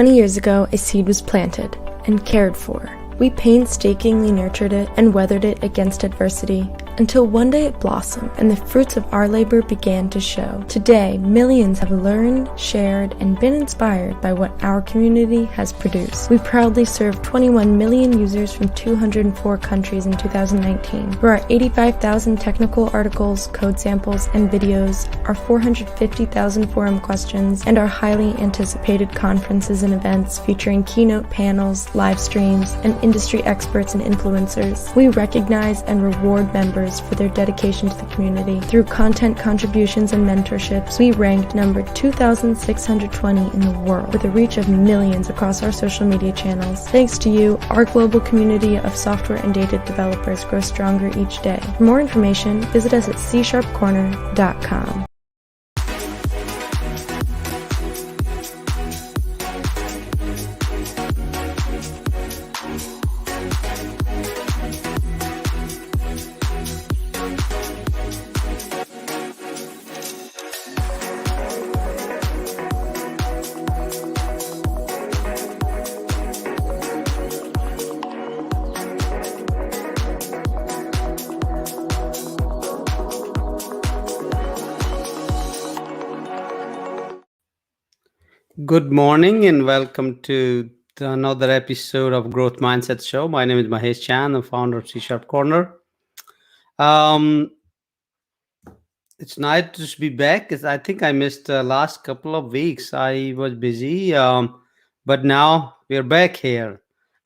20 years ago, a seed was planted and cared for. We painstakingly nurtured it and weathered it against adversity until one day it blossomed and the fruits of our labor began to show. Today, millions have learned, shared, and been inspired by what our community has produced. We proudly served 21 million users from 204 countries in 2019. For our 85,000 technical articles, code samples, and videos, our 450,000 forum questions, and our highly anticipated conferences and events featuring keynote panels, live streams, and industry experts and influencers, we recognize and reward members for their dedication to the community. Through content contributions and mentorships, we ranked number 2,620 in the world with a reach of millions across our social media channels. Thanks to you, our global community of software and data developers grows stronger each day. For more information, visit us at csharpcorner.com. Good morning and welcome to another episode of Growth Mindset Show. My name is Mahesh Chand, the founder of C Sharp Corner. It's nice to be back. I think I missed the last couple of weeks. I was busy, but now we're back here.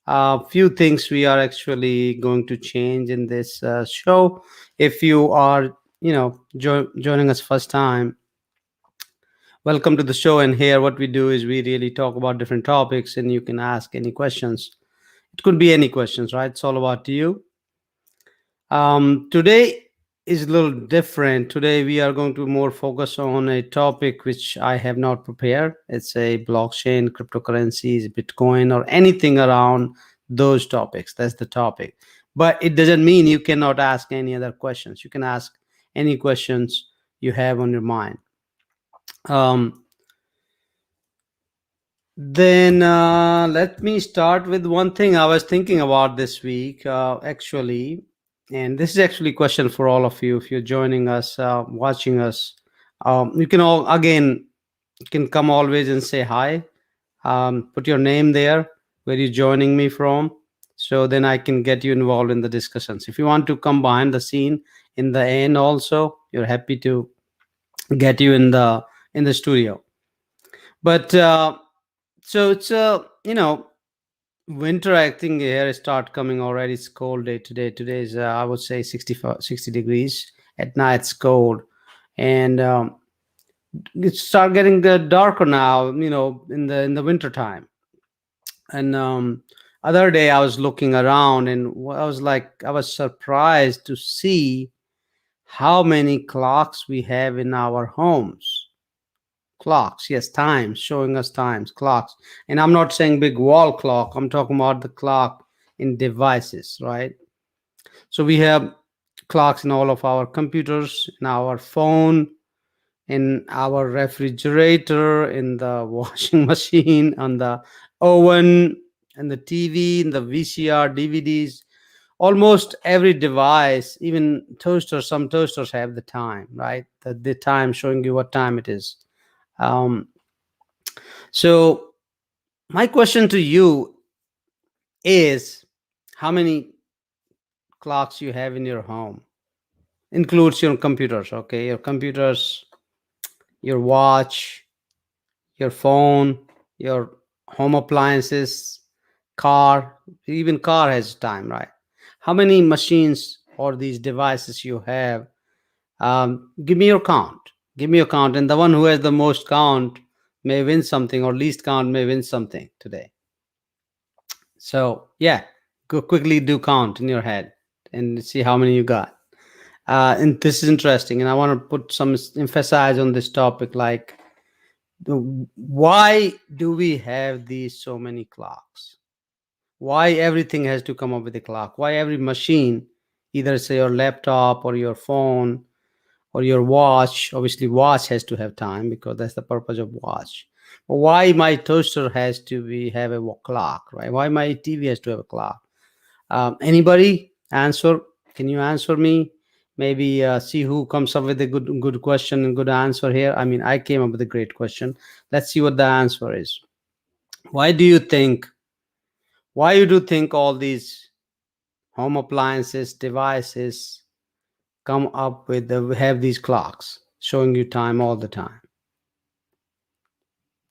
A few things we are actually going to change in this show. If you are, joining us first time, welcome to the show. And here what we do is we really talk about different topics and you can ask any questions. It could be any questions, right? It's all about you. Today is a little different. Today we are going to more focus on a topic which I have not prepared. It's a blockchain, cryptocurrencies, Bitcoin, or anything around those topics. That's the topic. But it doesn't mean you cannot ask any other questions. You can ask any questions you have on your mind. Then let me start with one thing I was thinking about this week, actually, and this is actually a question for all of you. If you're joining us, watching us, you can come always and say hi. Put your name there, where you're joining me from, so then I can get you involved in the discussions. If you want to come behind the scene in the end also, you're happy to get you in the studio. But so it's winter, I think here start coming already. It's cold day today. Today is I would say 60 degrees. At night it's cold, and it start getting darker now, in the winter time. And other day I was looking around and I was surprised to see how many clocks we have in our homes. Clocks, yes, times, showing us times, clocks. And I'm not saying big wall clock. I'm talking about the clock in devices, right? So we have clocks in all of our computers, in our phone, in our refrigerator, in the washing machine, on the oven, and the TV, in the VCR, DVDs. Almost every device, even toasters, some toasters have the time, right? The time showing you what time it is. So my question to you is, how many clocks you have in your home? Includes your computers, okay? Your computers, your watch, your phone, your home appliances, car, even car has time, right? How many machines or these devices you have? Give me your count. Give me your count, and the one who has the most count may win something, or least count may win something today. So yeah, go quickly do count in your head and see how many you got. And this is interesting, and I want to put some emphasize on this topic, like why do we have these so many clocks? Why everything has to come up with a clock? Why every machine, either say your laptop or your phone or your watch, obviously watch has to have time because that's the purpose of watch. Why my toaster has to be have a clock, right? Why my TV has to have a clock? Anybody answer? Can you answer me? Maybe see who comes up with a good question and good answer here. I mean, I came up with a great question. Let's see what the answer is. Why do you think? Why you do think all these home appliances, devices come up with have these clocks showing you time all the time?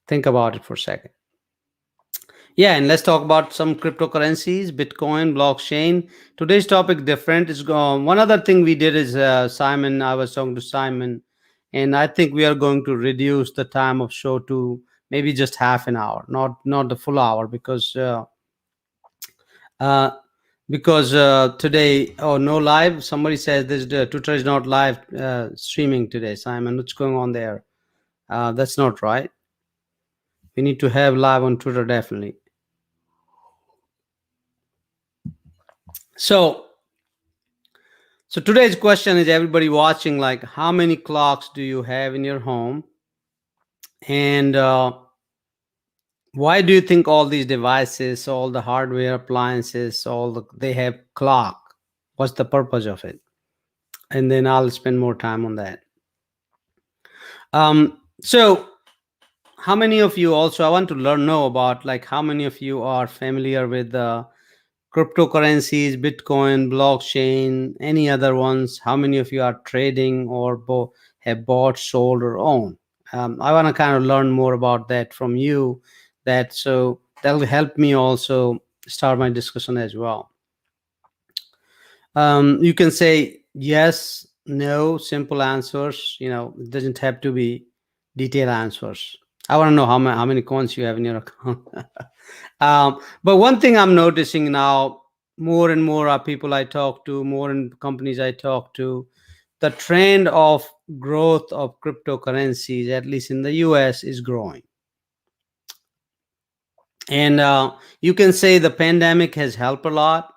Think about it for a second. Yeah, and let's talk about some cryptocurrencies, Bitcoin, blockchain. Today's topic different. Is one other thing we did is Simon. I was talking to Simon, and I think we are going to reduce the time of show to maybe just half an hour, not the full hour, uh, because today, oh, no live. Somebody says this Twitter is not live streaming today. Simon, what's going on there? That's not right. We need to have live on Twitter definitely. So today's question is, everybody watching, like, how many clocks do you have in your home? And why do you think all these devices, all the hardware appliances, they have clock? What's the purpose of it? And then I'll spend more time on that. So how many of you also, I want to know about, like, how many of you are familiar with cryptocurrencies, Bitcoin, blockchain, any other ones? How many of you are trading or have bought, sold, or owned? I want to kind of learn more about that from you. So that'll help me also start my discussion as well. You can say yes, no, simple answers. It doesn't have to be detailed answers. I want to know how many coins you have in your account. But one thing I'm noticing now, more and more people I talk to, more in companies I talk to, the trend of growth of cryptocurrencies, at least in the US, is growing. And you can say the pandemic has helped a lot.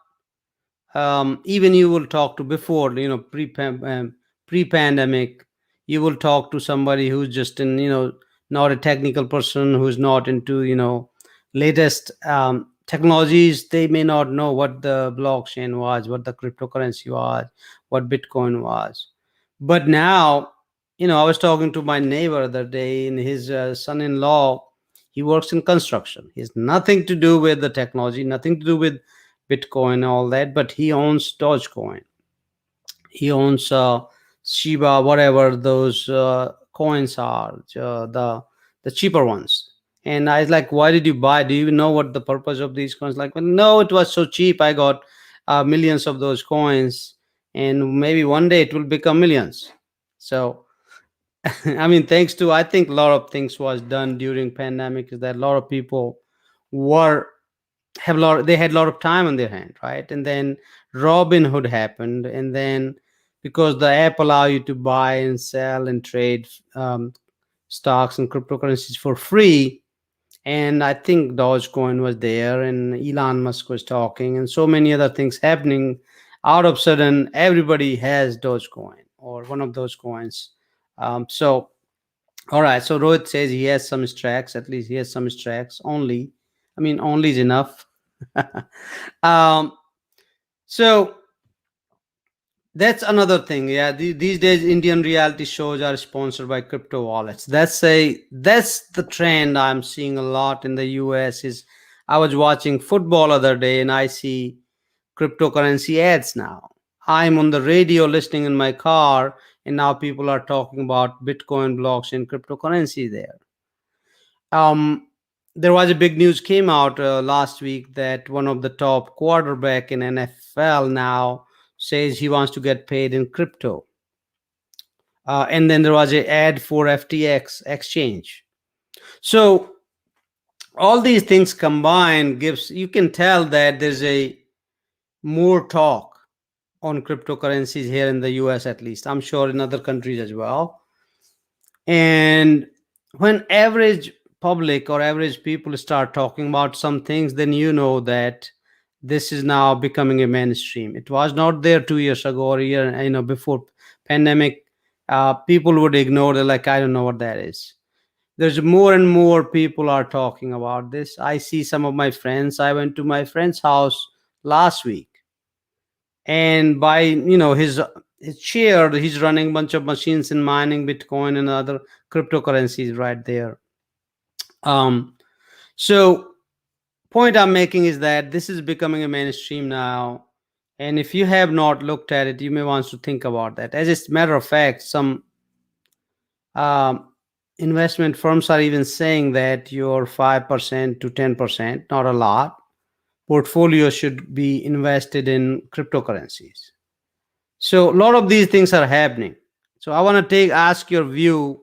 Even you will talk to before, pre-pandemic, you will talk to somebody who's just in, not a technical person, who's not into, latest technologies. They may not know what the blockchain was, what the cryptocurrency was, what Bitcoin was. But now, I was talking to my neighbor the other day, and his son-in-law, he works in construction. He has nothing to do with the technology, nothing to do with Bitcoin, all that, but he owns Dogecoin. He owns Shiba, whatever those coins are, the cheaper ones. And I was like, why did you buy? Do you even know what the purpose of these coins? Like, well, no, it was so cheap. I got millions of those coins, and maybe one day it will become millions. So, I mean, thanks to, I think a lot of things was done during pandemic, is that a lot of people were they had a lot of time on their hand, right? And then Robinhood happened, and then because the app allow you to buy and sell and trade stocks and cryptocurrencies for free, and I think Dogecoin was there, and Elon Musk was talking, and so many other things happening. Out of sudden, everybody has Dogecoin or one of those coins. So all right, so Rohit says he has some tracks. At least he has some tracks only. I mean, only is enough. um, so that's another thing. Yeah, these days Indian reality shows are sponsored by crypto wallets. That's the trend I'm seeing a lot in the US. Is I was watching football other day, and I see cryptocurrency ads now. I'm on the radio listening in my car, and now people are talking about Bitcoin, blockchain, cryptocurrency there. um there was a big news came out last week that one of the top quarterback in NFL now says he wants to get paid in crypto. And then there was an ad for FTX exchange. So all these things combined gives, you can tell that there's a more talk on cryptocurrencies here in the US, at least. I'm sure in other countries as well. And when average public or average people start talking about some things, then you know that this is now becoming a mainstream. It was not there 2 years ago or a year, before pandemic. People would ignore it, like, I don't know what that is. There's more and more people are talking about this. I see some of my friends. I went to my friend's house last week, and by his chair, he's running a bunch of machines and mining Bitcoin and other cryptocurrencies right there. Um, so point I'm making is that this is becoming a mainstream now, and if you have not looked at it, you may want to think about that. As a matter of fact, some um, investment firms are even saying that your 5% to 10%, not a lot, portfolio should be invested in cryptocurrencies. So a lot of these things are happening. So I want to ask your view,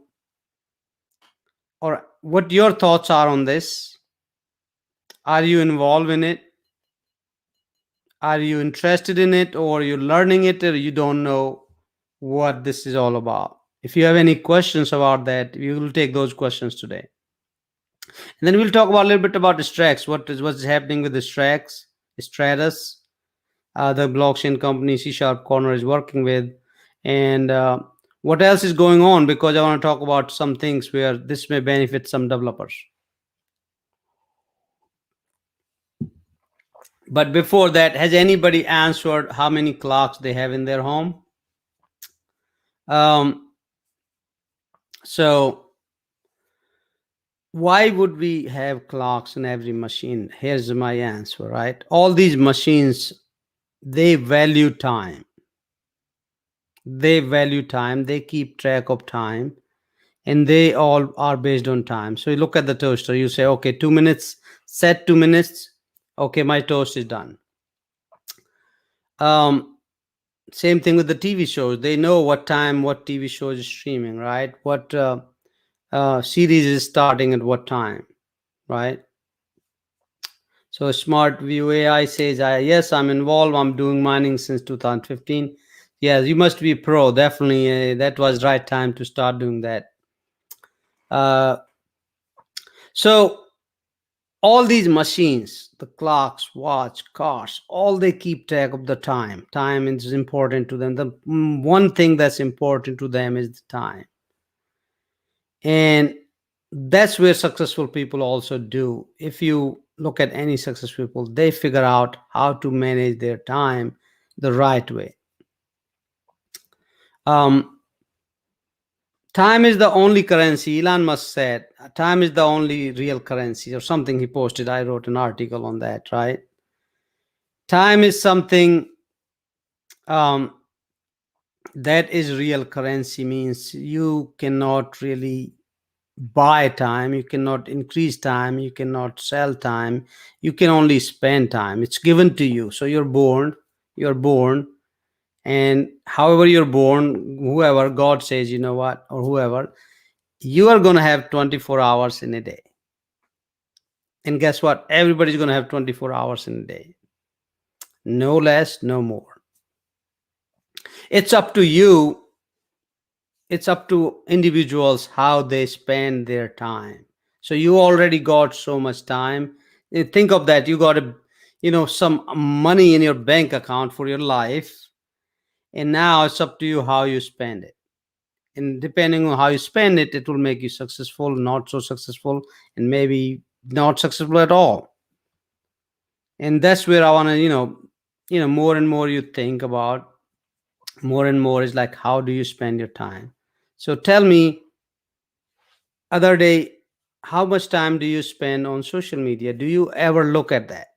or what your thoughts are on this. Are you involved in it? Are you interested in it, or you're learning it, or you don't know what this is all about? If you have any questions about that, we will take those questions today. And then we'll talk about a little bit about the Strax, what's happening with the Stratus, the blockchain company C Sharp Corner is working with, and what else is going on, because I want to talk about some things where this may benefit some developers. But before that, has anybody answered how many clocks they have in their home? So why would we have clocks in every machine? Here's my answer, right? All these machines, they value time. They keep track of time, and they all are based on time. So you look at the toaster, you say, okay, 2 minutes, set 2 minutes. Okay, my toast is done. Um, Same thing with the TV shows. They know what time, what TV show is streaming, right? What series is starting at what time, right? So Smart View AI says, yes, I'm involved. I'm doing mining since 2015. Yes, you must be pro. Definitely, that was right time to start doing that. So all these machines, the clocks, watch, cars, all they keep track of the time. Time is important to them. The one thing that's important to them is the time. And that's where successful people also do. If you look at any successful people, they figure out how to manage their time the right way. Time is the only currency. Elon Musk said, time is the only real currency, or something he posted. I wrote an article on that, right? Time is something um, that is real currency, means you cannot really buy time, you cannot increase time, you cannot sell time, you can only spend time. It's given to you. So you're born, and however you're born, whoever God says, you know what, or whoever, you are going to have 24 hours in a day. And guess what? Everybody's going to have 24 hours in a day. No less, no more. It's up to you. It's up to individuals how they spend their time. So you already got so much time. Think of that. You got some money in your bank account for your life. And now it's up to you how you spend it. And depending on how you spend it, it will make you successful, not so successful, and maybe not successful at all. And that's where I want to, more and more you think about, more and more is like, how do you spend your time? So tell me, other day, how much time do you spend on social media? Do you ever look at that?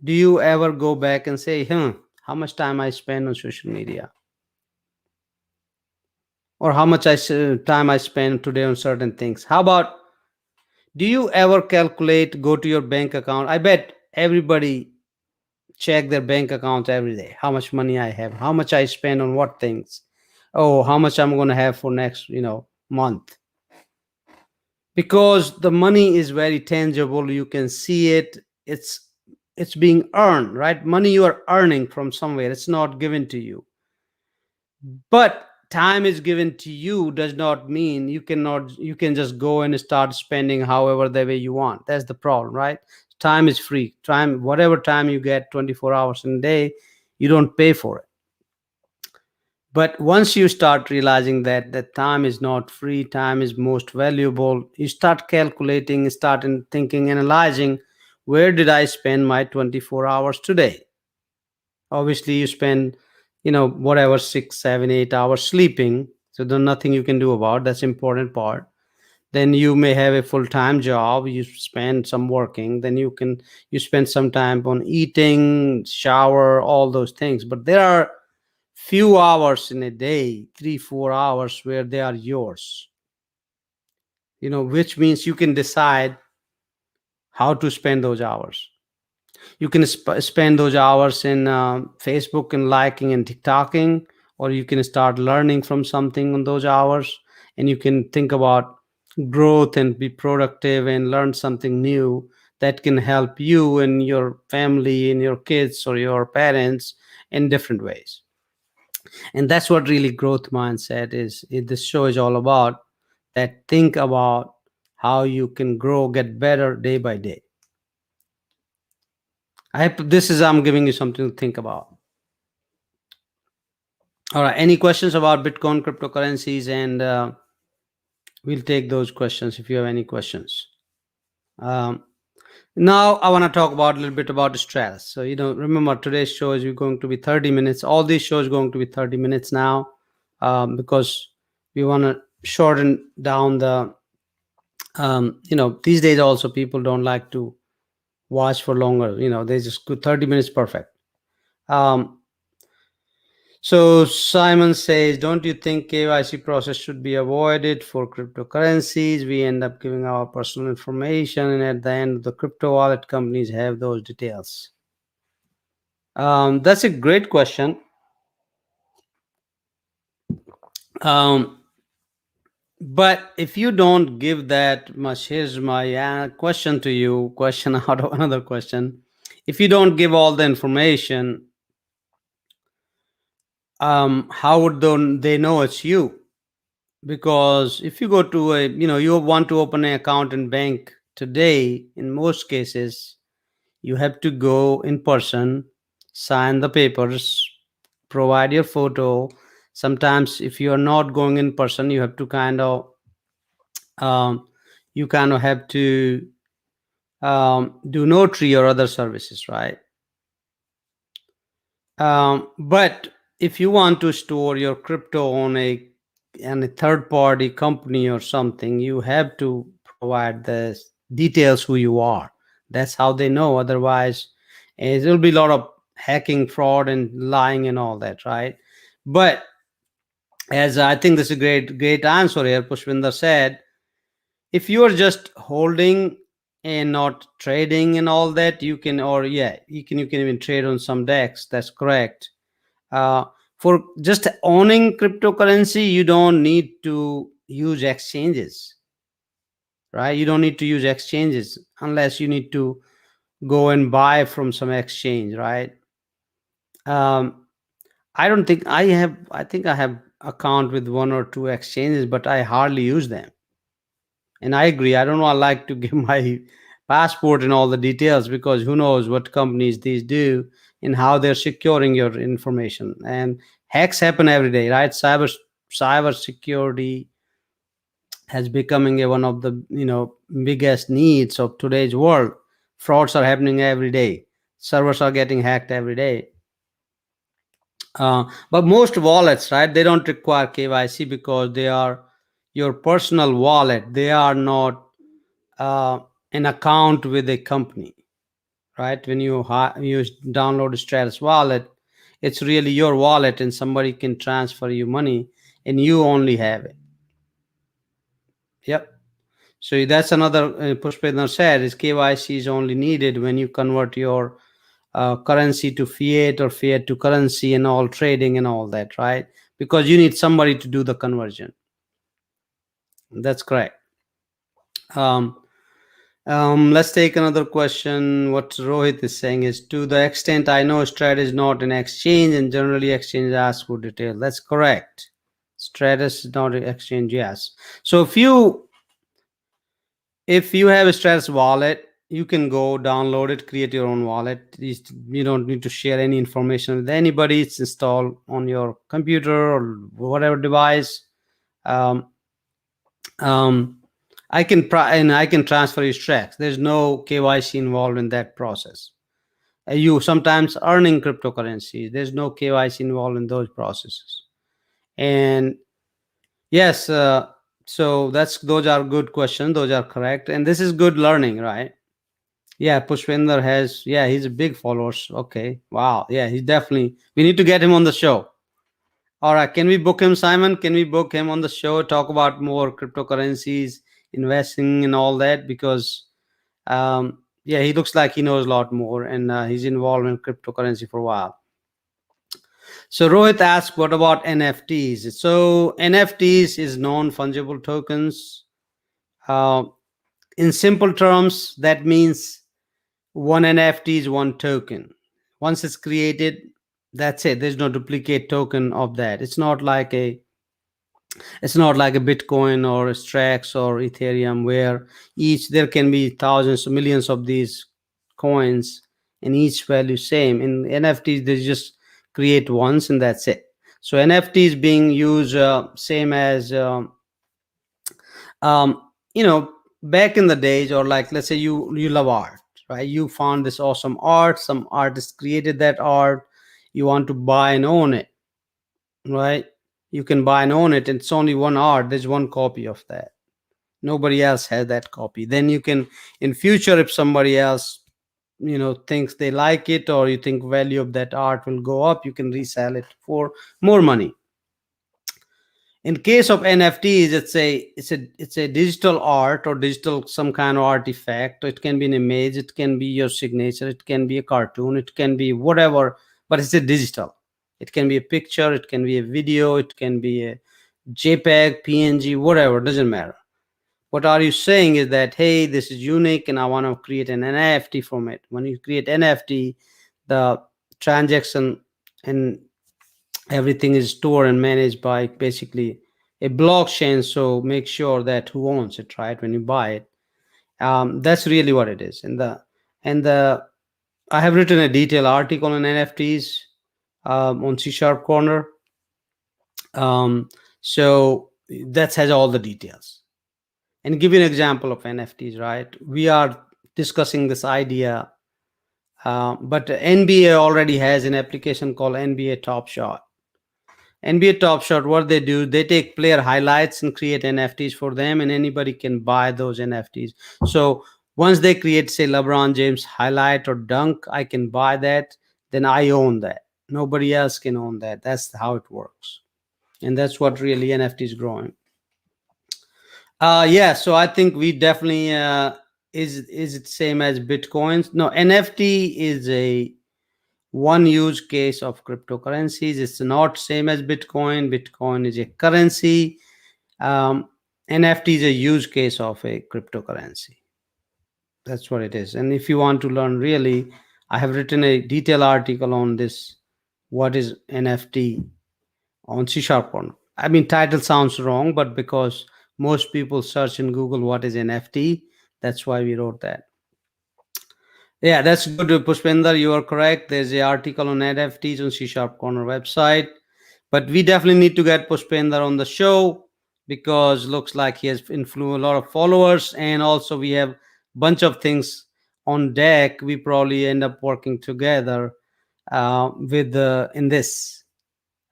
Do you ever go back and say, how much time I spend on social media? Or how much time I spend today on certain things? How about, do you ever calculate, go to your bank account? I bet everybody check their bank account every day. How much money I have, how much I spend on what things. Oh, how much I'm going to have for next, month. Because the money is very tangible, you can see it. It's being earned, right? Money you are earning from somewhere, it's not given to you. But time is given to you does not mean you can just go and start spending however the way you want. That's the problem, right? Time is free. Time, whatever time you get, 24 hours in a day, you don't pay for it. But once you start realizing that time is not free, time is most valuable, you start calculating, start thinking, analyzing, where did I spend my 24 hours today? Obviously, you spend, whatever, 6, 7, 8 hours sleeping. So there's nothing you can do about. That's important part. Then you may have a full-time job, you spend some working, then you spend some time on eating, shower, all those things. But there are few hours in a day, 3, 4 hours, where they are yours, which means you can decide how to spend those hours. You can spend those hours in Facebook and liking and TikToking, or you can start learning from something on those hours, and you can think about growth and be productive and learn something new that can help you and your family and your kids or your parents in different ways. And that's what really growth mindset is. This show is all about that. Think about how you can grow, get better day by day. I'm giving you something to think about. All right. Any questions about Bitcoin, cryptocurrencies? And we'll take those questions if you have any questions. Um, Now I want to talk about a little bit about the stress. So, remember today's show is going to be 30 minutes. All these shows are going to be 30 minutes now, because we want to shorten down the, these days also people don't like to watch for longer. They just go 30 minutes perfect. Um, So Simon says, don't you think KYC process should be avoided for cryptocurrencies? We end up giving our personal information, and at the end, the crypto wallet companies have those details. That's a great question. Um, but if you don't give that much, here's my question to you. Question out of another question. If you don't give all the information, how would they know it's you? Because if you go to you want to open an account in bank today, in most cases you have to go in person, sign the papers, provide your photo. Sometimes if you are not going in person, you have to um, have to do notary or other services, right? But if you want to store your crypto on a third party company or something, you have to provide the details who you are. That's how they know. Otherwise, there'll be a lot of hacking, fraud, and lying and all that, right? But as I think this is a great answer here, Pushpinder said, if you are just holding and not trading and all that, you can, or yeah, you can even trade on some DEX. That's correct. uh, for just owning cryptocurrency, you don't need to use exchanges, right? You don't need to use exchanges unless you need to go and buy from some exchange, right? um, I don't think I think I have account with one or two exchanges, but I hardly use them. And I agree, I don't know, I like to give my passport and all the details, because who knows what companies these do and how they're securing your information. And hacks happen every day, right? Cyber security has becoming one of the biggest needs of today's world. Frauds are happening every day, servers are getting hacked every day. But most wallets, right, they don't require KYC because they are your personal wallet. They are not uh, an account with a company, right? When you download Stratus wallet, it's really your wallet, and somebody can transfer you money, and you only have it. Yep. So that's another, Pushpendra said, is KYC is only needed when you convert your currency to fiat or fiat to currency and all trading and all that, right? Because you need somebody to do the conversion. That's correct. Let's take another question. What Rohit is saying is, to the extent I know, Stratus is not an exchange, and generally exchange asks for detail. That's correct. Stratus is not an exchange, yes. So if you have a Stratus wallet, you can go download it, create your own wallet. You don't need to share any information with anybody. It's installed on your computer or whatever device. Um, um, and I can transfer your tracks. There's no KYC involved in that process. You sometimes earning cryptocurrencies. There's no KYC involved in those processes. And yes, so that's those are good questions. Those are correct, and this is good learning, right? Yeah, Pushpinder has. Yeah, he's a big followers. Okay, wow. Yeah, he's definitely. We need to get him on the show. All right, can we book him, Simon? Can we book him on the show? Talk about more cryptocurrencies, investing, and all that because yeah, he looks like he knows a lot more, and he's involved in cryptocurrency for a while. So Rohit asked, what about NFTs? So NFTs is non-fungible tokens. Uh, in simple terms, that means one NFT is one token. Once it's created, that's it. There's no duplicate token of that. It's not like a Bitcoin or a Strax or Ethereum where each there can be thousands or millions of these coins and each value same. In NFTs, they just create once and that's it. So NFTs being used same as um, back in the days, or like let's say you love art, right? You found this awesome art, some artist created that art, you want to buy and own it, right? You can buy and own it, and it's only one art, there's one copy of that, nobody else has that copy. Then you can, in future, if somebody else thinks they like it, or you think value of that art will go up, you can resell it for more money. In case of NFTs, it's a digital art or digital some kind of artifact. It can be an image, it can be your signature, it can be a cartoon, it can be whatever, but it's a digital. It can be a picture, it can be a video, it can be a JPEG, PNG, whatever, doesn't matter. What are you saying is that, hey, this is unique and I want to create an NFT from it. When you create NFT, the transaction and everything is stored and managed by basically a blockchain. So make sure that who owns it, right, when you buy it. That's really what it is. And the I have written a detailed article on NFTs on C Sharp Corner. So that has all the details. And give you an example of NFTs, right? We are discussing this idea, but NBA already has an application called NBA Top Shot. NBA Top Shot, what they do, they take player highlights and create NFTs for them, and anybody can buy those NFTs. So once they create, say, LeBron James highlight or dunk, I can buy that, then I own that. Nobody else can own that. That's how it works. And that's what really NFT is growing. Yeah, so I think we definitely is it same as Bitcoins? No, NFT is a one use case of cryptocurrencies. It's not same as Bitcoin. Bitcoin is a currency. um, NFT is a use case of a cryptocurrency. That's what it is. And if you want to learn really, I have written a detailed article on this, what is NFT, on C Sharp one. I mean, title sounds wrong, but because most people search in Google what is NFT, that's why we wrote that. Yeah, that's good, Pushpinder. You are correct. There's an article on NFTs on C Sharp Corner website. But we definitely need to get Pushpinder on the show because looks like he has influenced a lot of followers, and also we have bunch of things on deck. We probably end up working together with in this.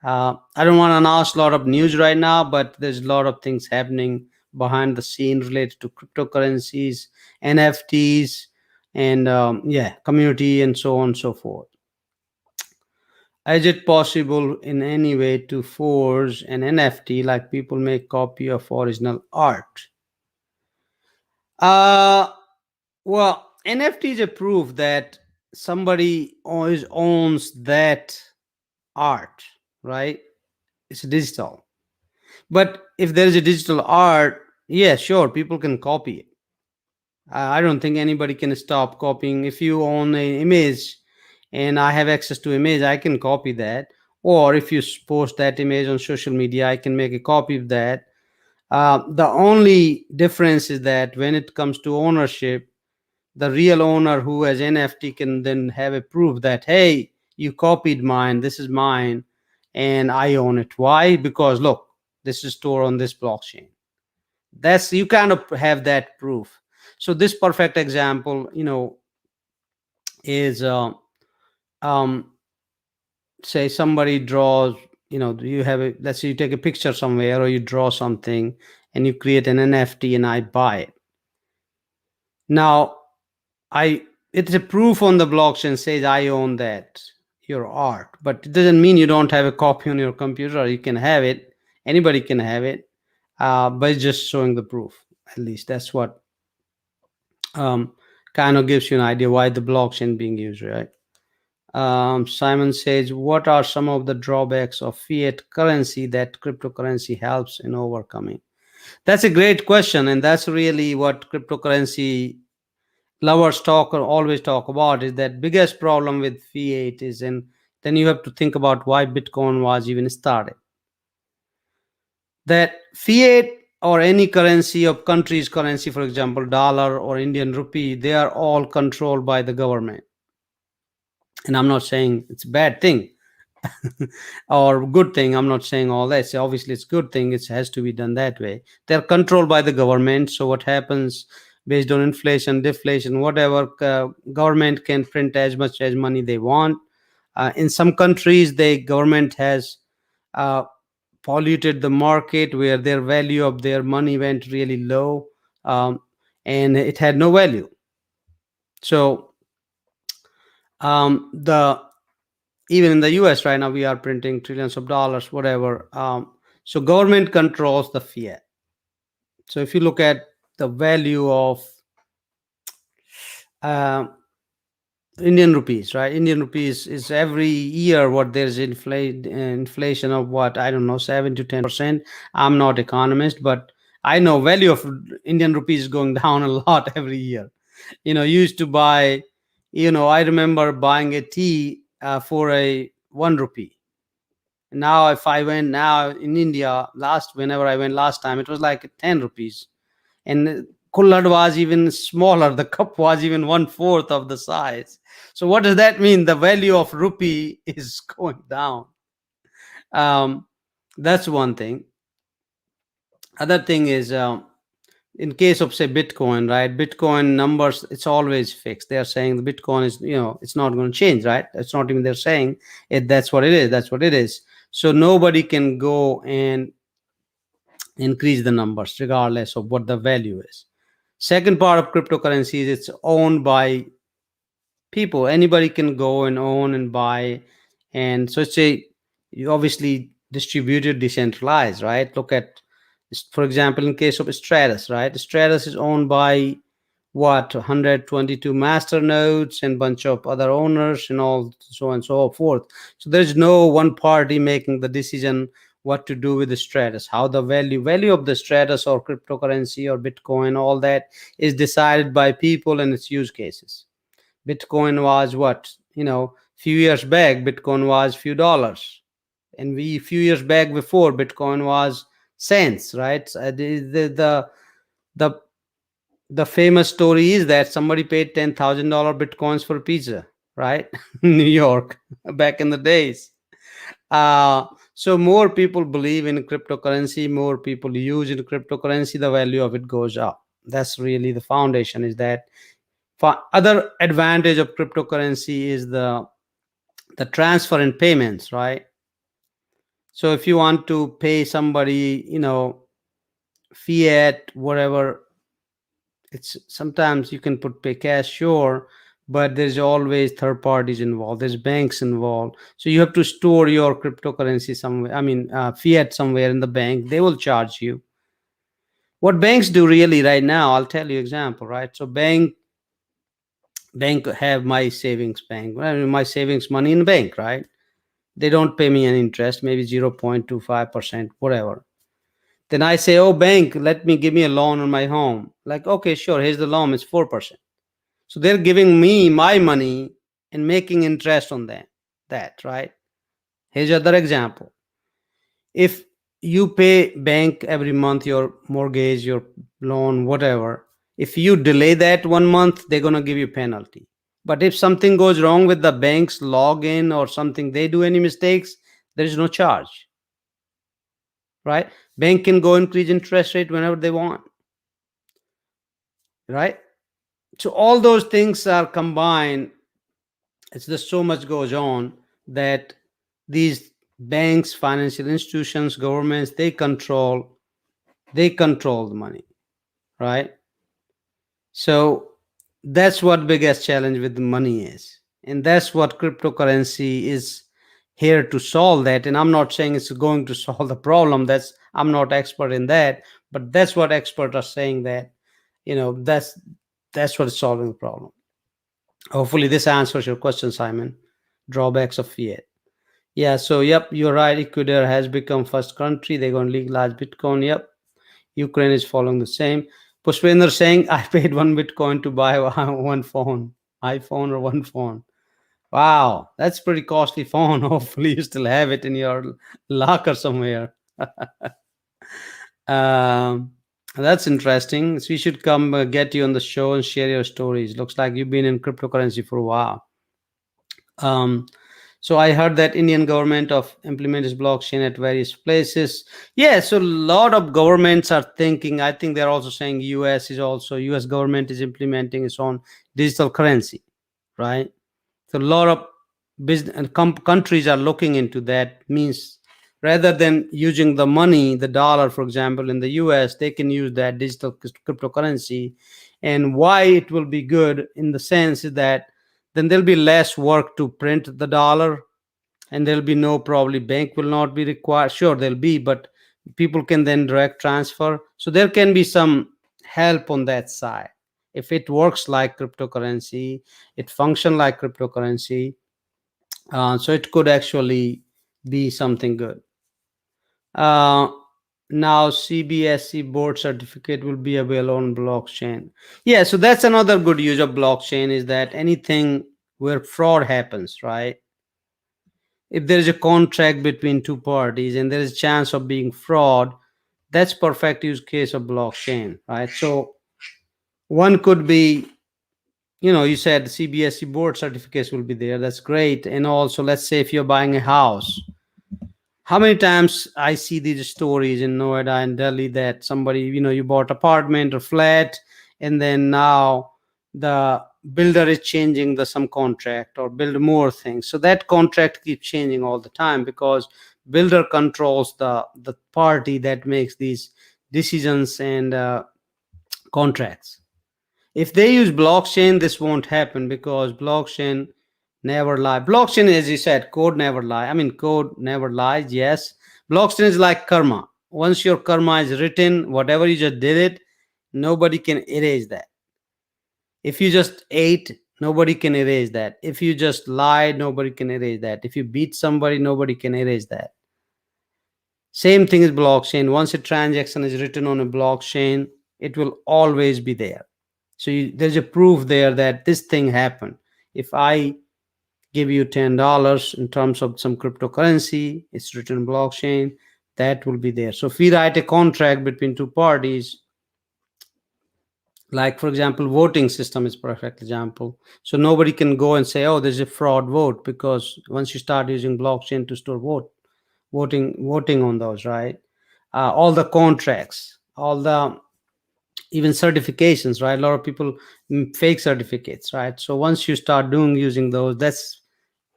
I don't want to announce a lot of news right now, but there's a lot of things happening behind the scene related to cryptocurrencies, NFTs, and yeah, community and so on and so forth. Is it possible in any way to forge an NFT like people make copy of original art? Uh, well, NFT is a proof that somebody always owns that art, right? It's digital. But if there is a digital art, yeah, sure, people can copy it. I don't think anybody can stop copying. If you own an image and I have access to image, I can copy that. Or if you post that image on social media, I can make a copy of that. The only difference is that when it comes to ownership, the real owner who has NFT can then have a proof that, hey, you copied mine, this is mine, and I own it. Why? Because look, this is stored on this blockchain. That's, you kind of have that proof. So this perfect example, is um, say somebody draws, you have a, let's say you take a picture somewhere or you draw something and you create an NFT and I buy it. Now, I it's a proof on the blockchain says I own that, your art, but it doesn't mean you don't have a copy on your computer. You can have it, anybody can have it, but it's just showing the proof. At least that's what um, kind of gives you an idea why the blockchain being used, right? Simon says, what are some of the drawbacks of fiat currency that cryptocurrency helps in overcoming? That's a great question, and that's really what cryptocurrency lovers talk or always talk about, is that biggest problem with fiat is, and then you have to think about why Bitcoin was even started. That fiat or any currency of country's currency, for example, dollar or Indian rupee, they are all controlled by the government. And I'm not saying it's a bad thing or good thing. I'm not saying all that. So obviously it's good thing. It has to be done that way. They're controlled by the government. So what happens based on inflation, deflation, whatever, government can print as much as money they want. In some countries, the government has uh, polluted the market where their value of their money went really low, and it had no value. So the even in the US right now, we are printing trillions of dollars, whatever. So government controls the fiat. So if you look at the value of uh, Indian rupees, right? Indian rupees is every year what there's inflation of what, I don't know, 7 to 10%. I'm not economist, but I know value of Indian rupees is going down a lot every year. Used to buy, I remember buying a tea for a 1 rupee. Now if I went now in India, whenever I went last time, it was like 10 rupees, and kullad was even smaller. The cup was even one fourth of the size. So what does that mean? The value of rupee is going down. um, that's one thing. Other thing is, in case of say Bitcoin, right? Bitcoin numbers, it's always fixed. They are saying the Bitcoin is, it's not going to change, right? It's not even, they're saying it, that's what it is, that's what it is. So nobody can go and increase the numbers regardless of what the value is. Second part of cryptocurrency is it's owned by people. Anybody can go and own and buy. And so it's a, you obviously distributed, decentralized, right? Look at, for example, in case of Stratus, right? Stratus is owned by what, 122 master nodes and bunch of other owners and all, so on and so forth. So there's no one party making the decision what to do with the Stratus, how the value of the Stratus or cryptocurrency or Bitcoin, all that is decided by people and its use cases. Bitcoin was what, few years back, Bitcoin was few dollars, and we few years back before, Bitcoin was cents, right? The the famous story is that somebody paid $10,000 bitcoins for pizza, right? New York, back in the days. So more people believe in cryptocurrency, more people use in cryptocurrency, the value of it goes up. That's really the foundation. Is that other advantage of cryptocurrency is the transfer and payments, right? So if you want to pay somebody, fiat, whatever, it's sometimes you can pay cash, sure, but there's always third parties involved, there's banks involved, so you have to store your cryptocurrency somewhere, fiat somewhere in the bank. They will charge you. What banks do really right now, I'll tell you example, right? So bank have my savings bank, my savings money in the bank, right? They don't pay me an interest, maybe 0.25%, whatever. Then I say, oh bank, give me a loan on my home. Like, okay, sure, here's the loan, it's 4%. So they're giving me my money and making interest on that, right? Here's another example. If you pay bank every month your mortgage, your loan, whatever, If you delay that 1 month, they're going to give you penalty. But if something goes wrong with the bank's login or something, they do any mistakes, there is no charge, right? Bank can go increase interest rate whenever they want, right? So all those things are combined. It's just so much goes on that these banks, financial institutions, governments, they control the money, right? So that's what biggest challenge with the money is, and that's what cryptocurrency is here to solve that. And I'm not saying it's going to solve the problem. I'm not expert in that, but that's what experts are saying, that that's what's solving the problem. Hopefully this answers your question, Simon. Drawbacks of fiat. Yeah, so yep, you're right. Ecuador has become first country. They're going to legalize Bitcoin. Yep. Ukraine is following the same. Pushpender saying, I paid one Bitcoin to buy one phone, iPhone or one phone. Wow, that's pretty costly phone. Hopefully you still have it in your locker somewhere. um, that's interesting. So we should come get you on the show and share your stories. Looks like you've been in cryptocurrency for a while. Um, so I heard that Indian government of implements blockchain at various places. Yeah, so a lot of governments are thinking. I think they're also saying U.S. government is implementing its own digital currency, right? So a lot of business and countries are looking into that. Means rather than using the money, the dollar, for example, in the U.S., they can use that digital cryptocurrency. And why it will be good in the sense is that then there'll be less work to print the dollar, and there'll be no, probably bank will not be required. Sure, there'll be, but people can then direct transfer. So there can be some help on that side. If it works like cryptocurrency, it function like cryptocurrency, so it could actually be something good. uh, Now CBSE board certificate will be available on blockchain. Yeah, so that's another good use of blockchain, is that anything where fraud happens, right? If there is a contract between two parties and there is a chance of being fraud, that's perfect use case of blockchain, right? So one could be, you said CBSE board certificates will be there. That's great. And also, let's say if you're buying a house, how many times I see these stories in Noida and Delhi that somebody, you bought apartment or flat, and then now the builder is changing the some contract or build more things. So that contract keeps changing all the time because builder controls the party that makes these decisions and contracts. If they use blockchain, this won't happen because blockchain never lie. Blockchain, as you said, code never lie. I mean, code never lies. Yes, blockchain is like karma. Once your karma is written, whatever you just did it, nobody can erase that. If you just ate, nobody can erase that. If you just lied, nobody can erase that. If you beat somebody, nobody can erase that. Same thing is blockchain. Once a transaction is written on a blockchain, it will always be there. So there's a proof there that this thing happened. If I give you $10 in terms of some cryptocurrency, it's written blockchain, that will be there. So if we write a contract between two parties, like for example, voting system is perfect example. So nobody can go and say, oh, there's a fraud vote, because once you start using blockchain to store voting on those, right? All the contracts, all the even certifications, right? A lot of people fake certificates, right? So once you start using those, that's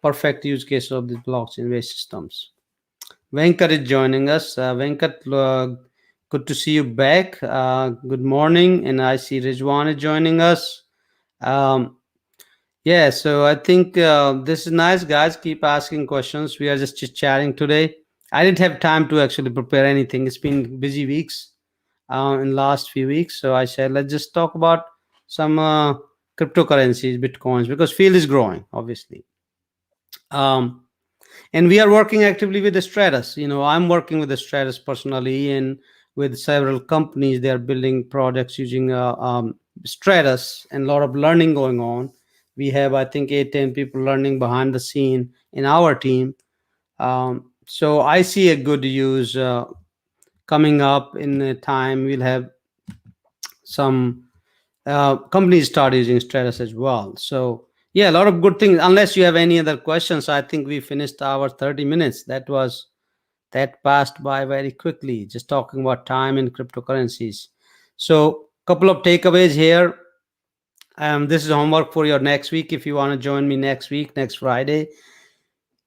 perfect use case of the blockchain based systems. Venkat is joining us. Venkat, good to see you back. Good morning. And I see Rizwan is joining us. um, yeah, so I think this is nice, guys. Keep asking questions. We are just chit chatting today. I didn't have time to actually prepare anything. It's been busy weeks in last few weeks. So I said, let's just talk about some cryptocurrencies, bitcoins, because field is growing, obviously. Um, and we are working actively with the Stratus. I'm working with the Stratus personally, and with several companies. They are building projects using Stratus, and a lot of learning going on. We have, I think, 8-10 people learning behind the scene in our team. So I see a good use coming up in the time. We'll have some companies start using Stratus as well. So yeah, a lot of good things. Unless you have any other questions, I think we finished our 30 minutes. That passed by very quickly, just talking about time in cryptocurrencies. So couple of takeaways here. This is homework for your next week. If you want to join me next week, next Friday,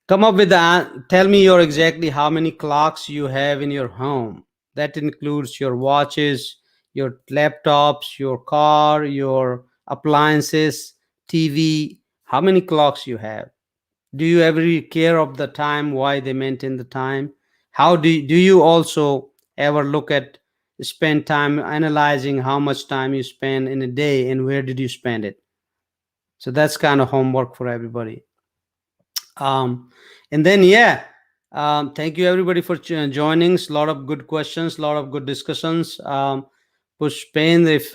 come up with that. Tell me your exactly how many clocks you have in your home. That includes your watches, your laptops, your car, your appliances, TV. How many clocks you have? Do you ever care of the time, why they maintain the time? How do you also ever look at spend time analyzing how much time you spend in a day and where did you spend it? So that's kind of homework for everybody. um and then yeah, thank you everybody for joining. A lot of good questions, a lot of good discussions. Pushpin, if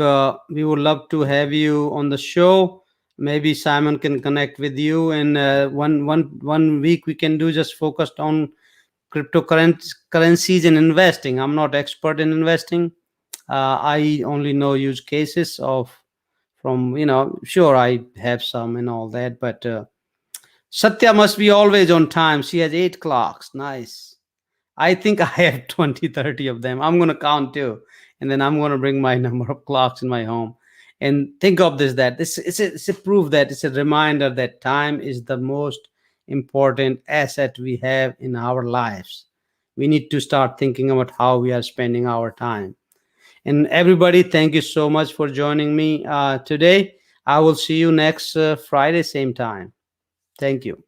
we would love to have you on the show. Maybe Simon can connect with you, and one week we can do just focused on cryptocurrencies and investing. I'm not expert in investing. I only know use cases of from, sure, I have some and all that, but Satya must be always on time. She has 8 clocks. Nice. I think I have 20, 30 of them. I'm going to count too. And then I'm going to bring my number of clocks in my home. And think of this, that this it's a proof, that it's a reminder that time is the most important asset we have in our lives. We need to start thinking about how we are spending our time. And everybody, thank you so much for joining me today. I will see you next Friday, same time. Thank you.